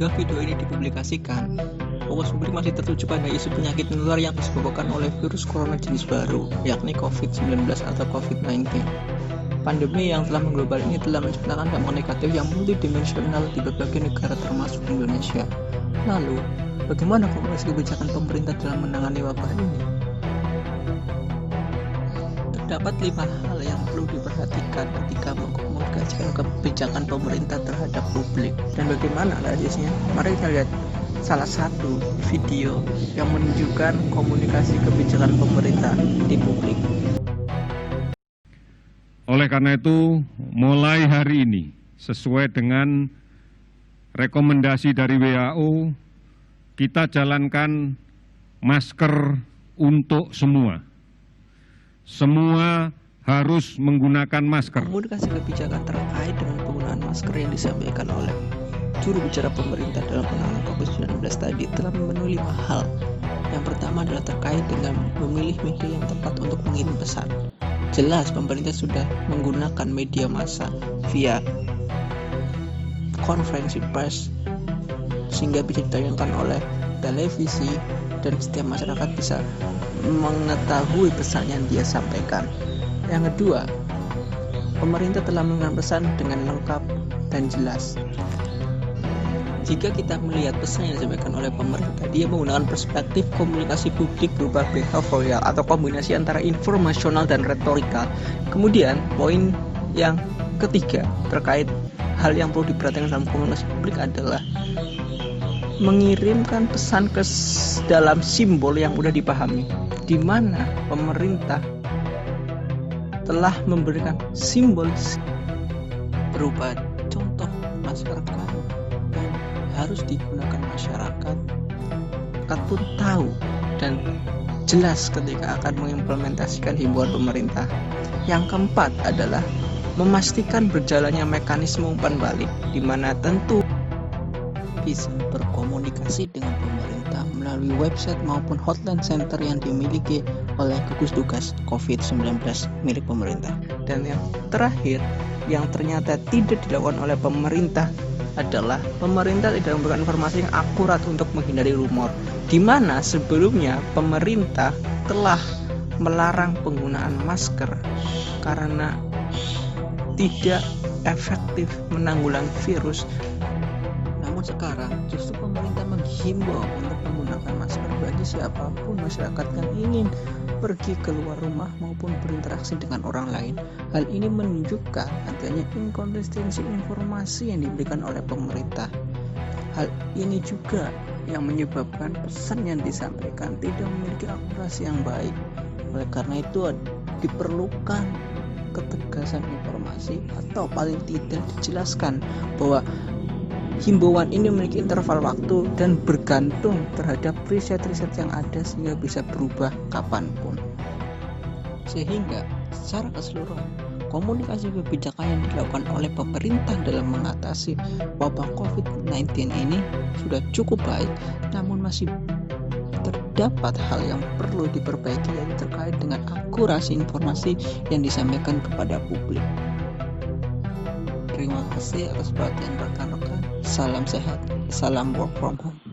hingga video ini dipublikasikan, fokus publik masih tertuju pada isu penyakit menular yang disebabkan oleh virus corona jenis baru, yakni COVID-19 atau COVID-19. Pandemi yang telah mengglobal ini telah menciptakan dampak negatif yang multidimensional di berbagai negara termasuk Indonesia. Lalu, bagaimana komunikasi kebijakan pemerintah dalam menangani wabah ini? Terdapat 5 hal yang perlu diperhatikan ketika mengkomunikasikan kebijakan pemerintah terhadap publik. Dan bagaimana analisisnya? Mari kita lihat salah satu video yang menunjukkan komunikasi kebijakan pemerintah di publik. Oleh karena itu, mulai hari ini, sesuai dengan rekomendasi dari WHO, kita jalankan masker untuk semua. Semua harus menggunakan masker. Komunikasi kebijakan terkait dengan penggunaan masker yang disampaikan oleh juru bicara pemerintah dalam penanganan COVID-19 tadi telah memenuhi 5 hal. Yang pertama adalah terkait dengan memilih media yang tepat untuk mengirim pesan. Jelas pemerintah sudah menggunakan media massa via konferensi pers sehingga bisa ditayangkan oleh televisi dan setiap masyarakat bisa mengetahui pesan yang dia sampaikan. Yang kedua, pemerintah telah mengirim pesan dengan lengkap dan jelas. Jika kita melihat pesan yang disampaikan oleh pemerintah, dia menggunakan perspektif komunikasi publik berupa behavioral atau kombinasi antara informasional dan retorikal. Kemudian, poin yang ketiga terkait hal yang perlu diperhatikan dalam komunikasi publik adalah mengirimkan pesan ke dalam simbol yang mudah dipahami, di mana pemerintah telah memberikan simbol berupa contoh masker kain yang harus digunakan masyarakat pun tahu dan jelas ketika akan mengimplementasikan himbauan pemerintah. Yang keempat adalah memastikan berjalannya mekanisme umpan balik, di mana tentu bisa berkomunikasi dengan pemerintah melalui website maupun hotline center yang dimiliki oleh gugus tugas COVID-19 milik pemerintah. Dan yang terakhir, yang ternyata tidak dilakukan oleh pemerintah adalah pemerintah tidak memberikan informasi yang akurat untuk menghindari rumor, di mana sebelumnya pemerintah telah melarang penggunaan masker karena tidak efektif menanggulangi virus. Namun sekarang justru pemerintah menghimbau untuk menggunakan masker bagi siapapun masyarakat yang ingin pergi keluar rumah maupun berinteraksi dengan orang lain. Hal ini menunjukkan adanya inkonsistensi informasi yang diberikan oleh pemerintah. Hal ini juga yang menyebabkan pesan yang disampaikan tidak memiliki akurasi yang baik. Oleh karena itu diperlukan ketegasan informasi atau paling tidak dijelaskan bahwa himbauan ini memiliki interval waktu dan bergantung terhadap riset-riset yang ada sehingga bisa berubah kapanpun. Sehingga secara keseluruhan komunikasi kebijakan yang dilakukan oleh pemerintah dalam mengatasi wabah COVID-19 ini sudah cukup baik, namun masih terdapat hal yang perlu diperbaiki, yaitu terkait dengan akurasi informasi yang disampaikan kepada publik. Terima kasih atas perhatian rekan-rekan. Salam sehat, salam work from home.